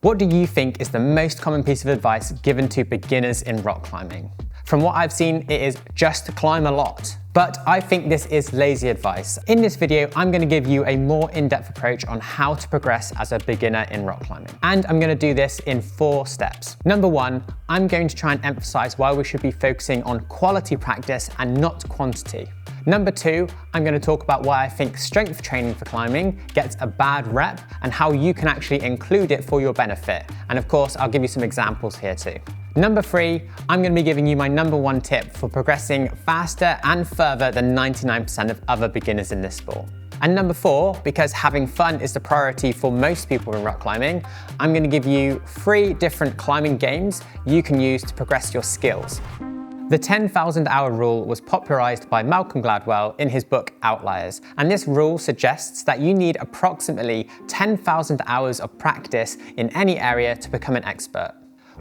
What do you think is the most common piece of advice given to beginners in rock climbing? From what I've seen, it is just climb a lot. But I think this is lazy advice. In this video, I'm going to give you a more in-depth approach on how to progress as a beginner in rock climbing. And I'm going to do this in 4 steps. Number 1, I'm going to try and emphasize why we should be focusing on quality practice and not quantity. Number 2, I'm going to talk about why I think strength training for climbing gets a bad rep and how you can actually include it for your benefit. And of course, I'll give you some examples here too. Number 3, I'm going to be giving you my number 1 tip for progressing faster and further than 99% of other beginners in this sport. And number 4, because having fun is the priority for most people in rock climbing, I'm going to give you 3 different climbing games you can use to progress your skills. The 10,000 hour rule was popularized by Malcolm Gladwell in his book Outliers, and this rule suggests that you need approximately 10,000 hours of practice in any area to become an expert.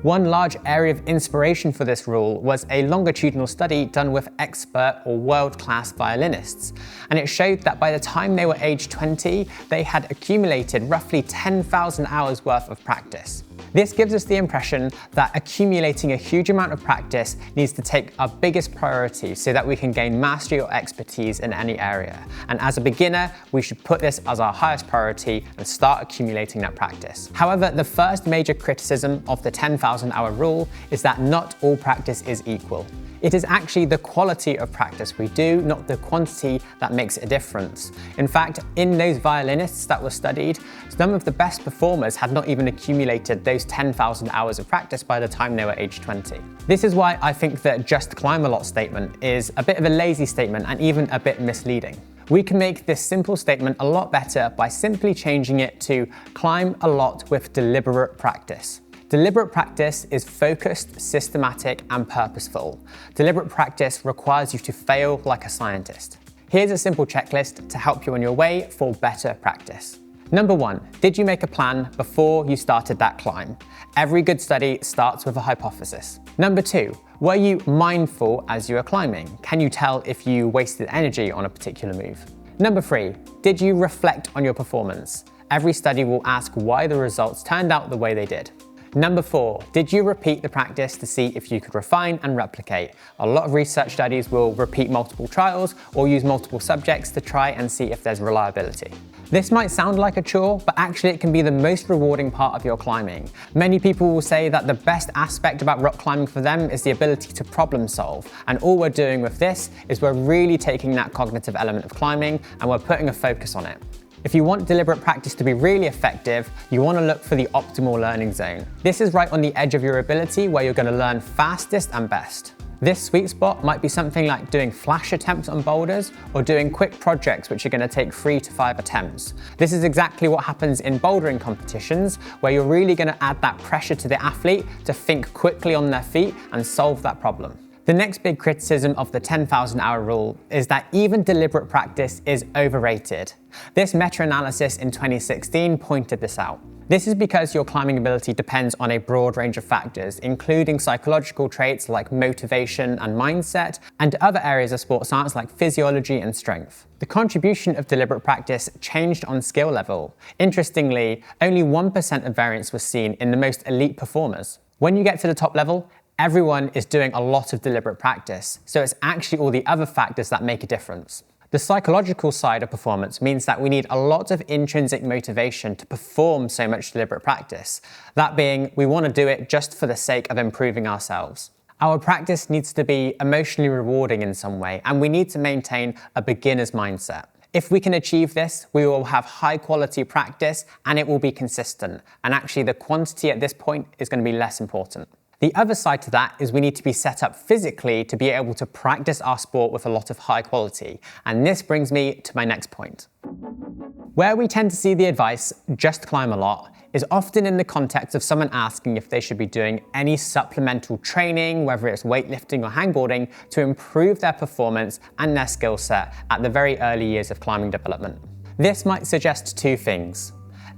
One large area of inspiration for this rule was a longitudinal study done with expert or world-class violinists, and it showed that by the time they were age 20, they had accumulated roughly 10,000 hours worth of practice. This gives us the impression that accumulating a huge amount of practice needs to take our biggest priority so that we can gain mastery or expertise in any area. And as a beginner, we should put this as our highest priority and start accumulating that practice. However, the first major criticism of the 10,000 hour rule is that not all practice is equal. It is actually the quality of practice we do, not the quantity, that makes a difference. In fact, in those violinists that were studied, some of the best performers had not even accumulated those 10,000 hours of practice by the time they were age 20. This is why I think that just climb a lot statement is a bit of a lazy statement and even a bit misleading. We can make this simple statement a lot better by simply changing it to climb a lot with deliberate practice. Deliberate practice is focused, systematic, and purposeful. Deliberate practice requires you to fail like a scientist. Here's a simple checklist to help you on your way for better practice. Number 1, did you make a plan before you started that climb? Every good study starts with a hypothesis. Number 2, were you mindful as you were climbing? Can you tell if you wasted energy on a particular move? Number 3, did you reflect on your performance? Every study will ask why the results turned out the way they did. Number 4, did you repeat the practice to see if you could refine and replicate? A lot of research studies will repeat multiple trials or use multiple subjects to try and see if there's reliability. This might sound like a chore, but actually it can be the most rewarding part of your climbing. Many people will say that the best aspect about rock climbing for them is the ability to problem solve, and all we're doing with this is we're really taking that cognitive element of climbing and we're putting a focus on it. If you want deliberate practice to be really effective, you want to look for the optimal learning zone. This is right on the edge of your ability where you're going to learn fastest and best. This sweet spot might be something like doing flash attempts on boulders or doing quick projects which are going to take 3 to 5 attempts. This is exactly what happens in bouldering competitions, where you're really going to add that pressure to the athlete to think quickly on their feet and solve that problem. The next big criticism of the 10,000 hour rule is that even deliberate practice is overrated. This meta-analysis in 2016 pointed this out. This is because your climbing ability depends on a broad range of factors, including psychological traits like motivation and mindset, and other areas of sports science like physiology and strength. The contribution of deliberate practice changed on skill level. Interestingly, only 1% of variance was seen in the most elite performers. When you get to the top level, everyone is doing a lot of deliberate practice, so it's actually all the other factors that make a difference. The psychological side of performance means that we need a lot of intrinsic motivation to perform so much deliberate practice. That being, we want to do it just for the sake of improving ourselves. Our practice needs to be emotionally rewarding in some way, and we need to maintain a beginner's mindset. If we can achieve this, we will have high quality practice and it will be consistent. And actually the quantity at this point is going to be less important. The other side to that is we need to be set up physically to be able to practice our sport with a lot of high quality. And this brings me to my next point. Where we tend to see the advice, just climb a lot, is often in the context of someone asking if they should be doing any supplemental training, whether it's weightlifting or hangboarding, to improve their performance and their skill set at the very early years of climbing development. This might suggest 2 things.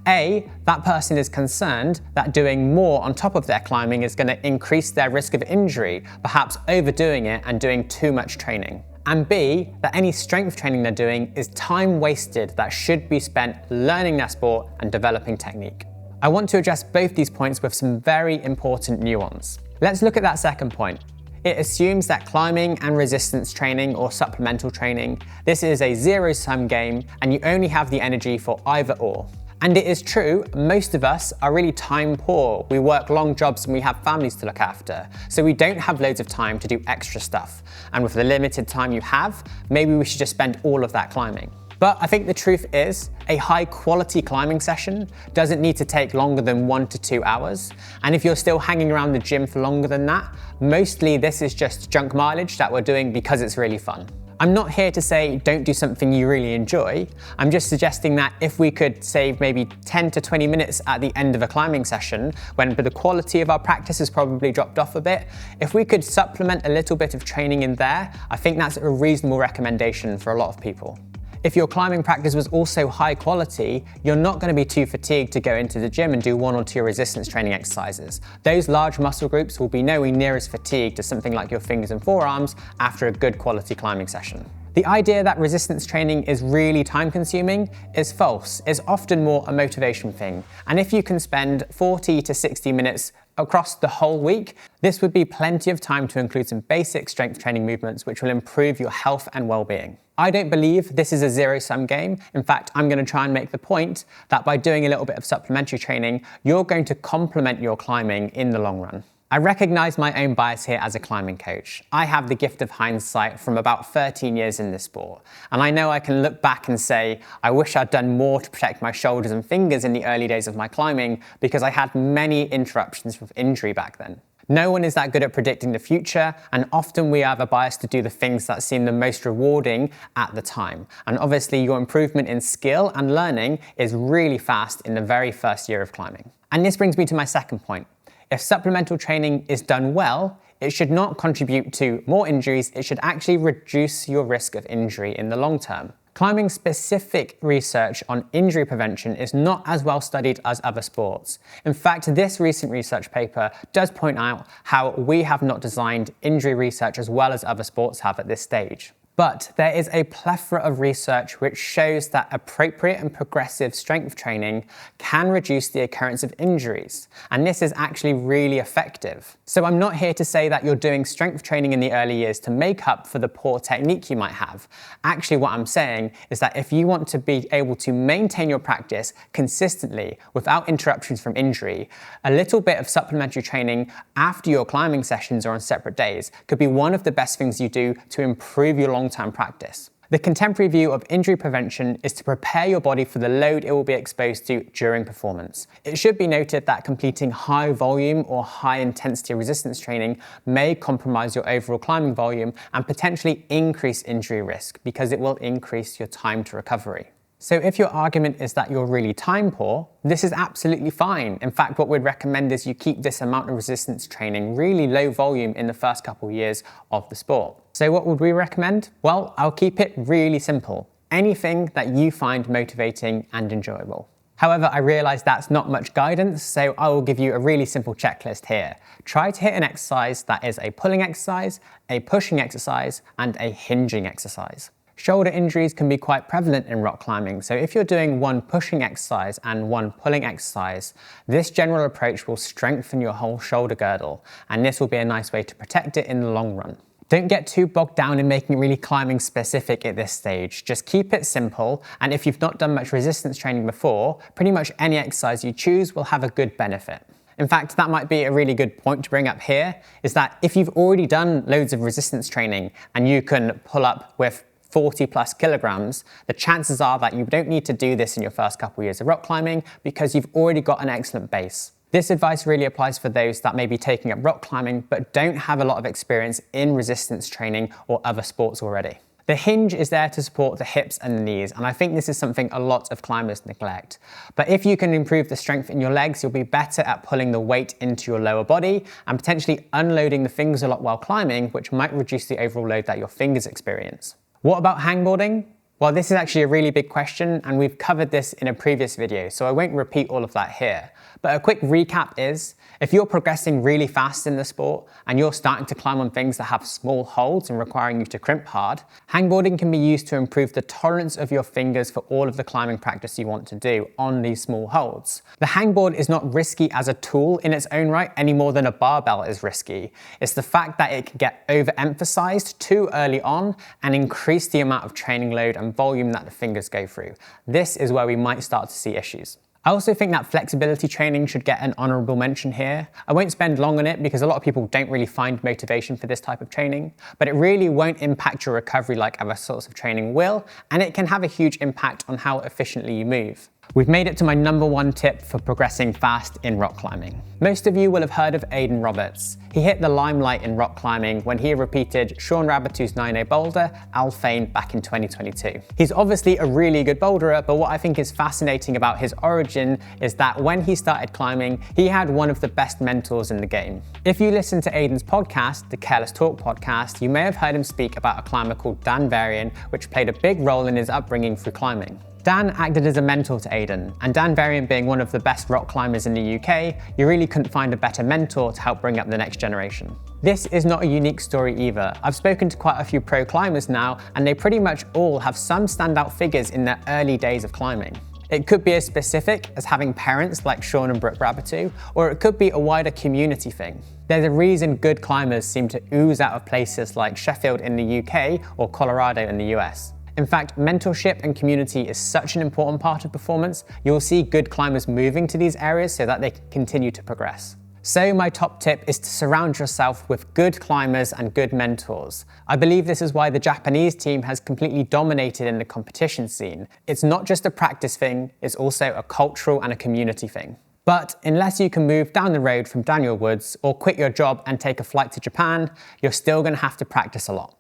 A, that person is concerned that doing more on top of their climbing is going to increase their risk of injury, perhaps overdoing it and doing too much training. And B, that any strength training they're doing is time wasted that should be spent learning their sport and developing technique. I want to address both these points with some very important nuance. Let's look at that second point. It assumes that climbing and resistance training or supplemental training, this is a zero-sum game and you only have the energy for either or. And it is true, most of us are really time poor. We work long jobs and we have families to look after. So we don't have loads of time to do extra stuff. And with the limited time you have, maybe we should just spend all of that climbing. But I think the truth is, a high quality climbing session doesn't need to take longer than 1 to 2 hours. And if you're still hanging around the gym for longer than that, mostly this is just junk mileage that we're doing because it's really fun. I'm not here to say don't do something you really enjoy. I'm just suggesting that if we could save maybe 10 to 20 minutes at the end of a climbing session, when the quality of our practice has probably dropped off a bit, if we could supplement a little bit of training in there, I think that's a reasonable recommendation for a lot of people. If your climbing practice was also high quality, you're not going to be too fatigued to go into the gym and do 1 or 2 resistance training exercises. Those large muscle groups will be nowhere near as fatigued as something like your fingers and forearms after a good quality climbing session. The idea that resistance training is really time consuming is false. It's often more a motivation thing. And if you can spend 40 to 60 minutes across the whole week, this would be plenty of time to include some basic strength training movements which will improve your health and well-being. I don't believe this is a zero-sum game. In fact, I'm going to try and make the point that by doing a little bit of supplementary training, you're going to complement your climbing in the long run. I recognize my own bias here as a climbing coach. I have the gift of hindsight from about 13 years in this sport. And I know I can look back and say, I wish I'd done more to protect my shoulders and fingers in the early days of my climbing because I had many interruptions with injury back then. No one is that good at predicting the future, and often we have a bias to do the things that seem the most rewarding at the time. And obviously your improvement in skill and learning is really fast in the very first year of climbing. And this brings me to my second point. If supplemental training is done well, it should not contribute to more injuries, it should actually reduce your risk of injury in the long term. Climbing specific research on injury prevention is not as well studied as other sports. In fact, this recent research paper does point out how we have not designed injury research as well as other sports have at this stage. But there is a plethora of research which shows that appropriate and progressive strength training can reduce the occurrence of injuries. And this is actually really effective. So I'm not here to say that you're doing strength training in the early years to make up for the poor technique you might have. Actually, what I'm saying is that if you want to be able to maintain your practice consistently without interruptions from injury, a little bit of supplementary training after your climbing sessions or on separate days could be one of the best things you do to improve your long-term practice. The contemporary view of injury prevention is to prepare your body for the load it will be exposed to during performance. It should be noted that completing high volume or high intensity resistance training may compromise your overall climbing volume and potentially increase injury risk because it will increase your time to recovery. So if your argument is that you're really time poor, this is absolutely fine. In fact, what we'd recommend is you keep this amount of resistance training really low volume in the first couple of years of the sport. So what would we recommend? Well, I'll keep it really simple. Anything that you find motivating and enjoyable. However, I realize that's not much guidance, so I will give you a really simple checklist here. Try to hit an exercise that is a pulling exercise, a pushing exercise, and a hinging exercise. Shoulder injuries can be quite prevalent in rock climbing, so if you're doing one pushing exercise and one pulling exercise, this general approach will strengthen your whole shoulder girdle, and this will be a nice way to protect it in the long run. Don't get too bogged down in making really climbing specific at this stage. Just keep it simple, and if you've not done much resistance training before, pretty much any exercise you choose will have a good benefit. In fact, that might be a really good point to bring up here, is that if you've already done loads of resistance training and you can pull up with 40 plus kilograms, the chances are that you don't need to do this in your first couple of years of rock climbing because you've already got an excellent base. This advice really applies for those that may be taking up rock climbing but don't have a lot of experience in resistance training or other sports already. The hinge is there to support the hips and the knees, and I think this is something a lot of climbers neglect. But if you can improve the strength in your legs, you'll be better at pulling the weight into your lower body and potentially unloading the fingers a lot while climbing, which might reduce the overall load that your fingers experience. What about hangboarding? Well, this is actually a really big question, and we've covered this in a previous video, so I won't repeat all of that here. But a quick recap is, if you're progressing really fast in the sport and you're starting to climb on things that have small holds and requiring you to crimp hard, hangboarding can be used to improve the tolerance of your fingers for all of the climbing practice you want to do on these small holds. The hangboard is not risky as a tool in its own right any more than a barbell is risky. It's the fact that it can get overemphasized too early on and increase the amount of training load and volume that the fingers go through. This is where we might start to see issues. I also think that flexibility training should get an honorable mention here. I won't spend long on it because a lot of people don't really find motivation for this type of training, but it really won't impact your recovery like other sorts of training will, and it can have a huge impact on how efficiently you move. We've made it to my #1 tip for progressing fast in rock climbing. Most of you will have heard of Aidan Roberts. He hit the limelight in rock climbing when he repeated Sean Raboutou's 9A boulder, Alphane, back in 2022. He's obviously a really good boulderer, but what I think is fascinating about his origin is that when he started climbing, he had one of the best mentors in the game. If you listen to Aidan's podcast, the Careless Talk podcast, you may have heard him speak about a climber called Dan Varian, which played a big role in his upbringing through climbing. Dan acted as a mentor to Aidan, and Dan Varian being one of the best rock climbers in the UK, you really couldn't find a better mentor to help bring up the next generation. This is not a unique story either. I've spoken to quite a few pro climbers now, and they pretty much all have some standout figures in their early days of climbing. It could be as specific as having parents like Sean and Brooke Rabotou, or it could be a wider community thing. There's a reason good climbers seem to ooze out of places like Sheffield in the UK or Colorado in the US. In fact, mentorship and community is such an important part of performance, you'll see good climbers moving to these areas so that they can continue to progress. So my top tip is to surround yourself with good climbers and good mentors. I believe this is why the Japanese team has completely dominated in the competition scene. It's not just a practice thing, it's also a cultural and a community thing. But unless you can move down the road from Daniel Woods or quit your job and take a flight to Japan, you're still going to have to practice a lot.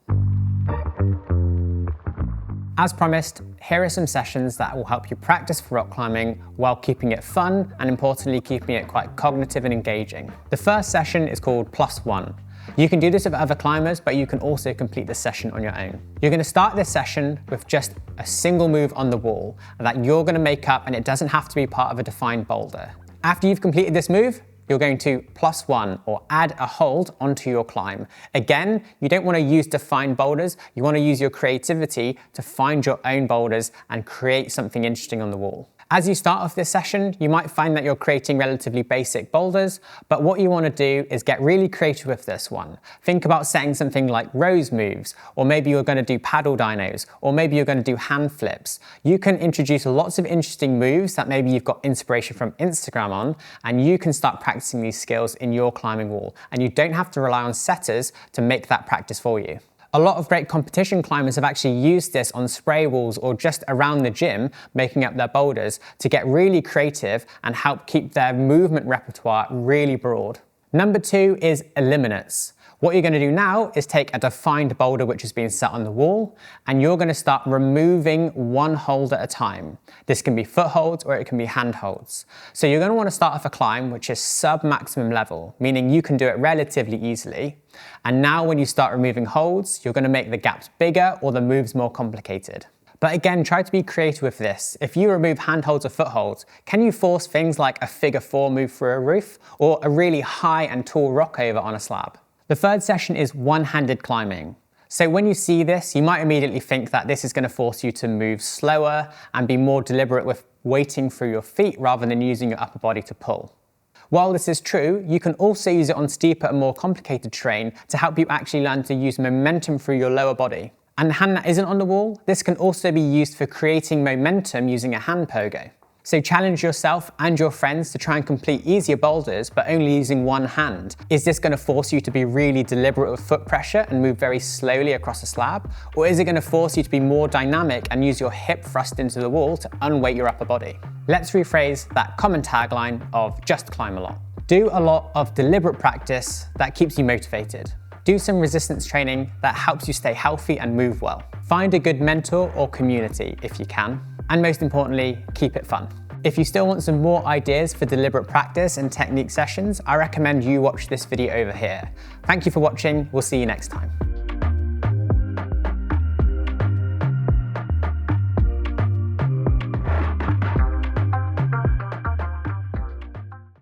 As promised, here are some sessions that will help you practice for rock climbing while keeping it fun and importantly keeping it quite cognitive and engaging. The first session is called +1. You can do this with other climbers, but you can also complete this session on your own. You're going to start this session with just a single move on the wall that you're going to make up, and it doesn't have to be part of a defined boulder. After you've completed this move, you're going to +1 or add a hold onto your climb. Again, you don't want to use defined boulders, you want to use your creativity to find your own boulders and create something interesting on the wall. As you start off this session, you might find that you're creating relatively basic boulders, but what you want to do is get really creative with this one. Think about setting something like rose moves, or maybe you're going to do paddle dynos, or maybe you're going to do hand flips. You can introduce lots of interesting moves that maybe you've got inspiration from Instagram on, and you can start practicing these skills in your climbing wall, and you don't have to rely on setters to make that practice for you. A lot of great competition climbers have actually used this on spray walls or just around the gym, making up their boulders to get really creative and help keep their movement repertoire really broad. Number 2 is eliminates. What you're going to do now is take a defined boulder which has been set on the wall, and you're going to start removing one hold at a time. This can be foot holds or it can be hand holds. So you're going to want to start off a climb which is sub-maximum level, meaning you can do it relatively easily. And now when you start removing holds, you're going to make the gaps bigger or the moves more complicated. But again, try to be creative with this. If you remove handholds or footholds, can you force things like a figure 4 move through a roof or a really high and tall rock over on a slab? The third session is one-handed climbing. So when you see this, you might immediately think that this is going to force you to move slower and be more deliberate with weighting through your feet rather than using your upper body to pull. While this is true, you can also use it on steeper and more complicated terrain to help you actually learn to use momentum through your lower body. And the hand that isn't on the wall, this can also be used for creating momentum using a hand pogo. So challenge yourself and your friends to try and complete easier boulders, but only using one hand. Is this going to force you to be really deliberate with foot pressure and move very slowly across a slab? Or is it going to force you to be more dynamic and use your hip thrust into the wall to unweight your upper body? Let's rephrase that common tagline of just climb a lot. Do a lot of deliberate practice that keeps you motivated. Do some resistance training that helps you stay healthy and move well. Find a good mentor or community if you can. And most importantly, keep it fun. If you still want some more ideas for deliberate practice and technique sessions, I recommend you watch this video over here. Thank you for watching. We'll see you next time.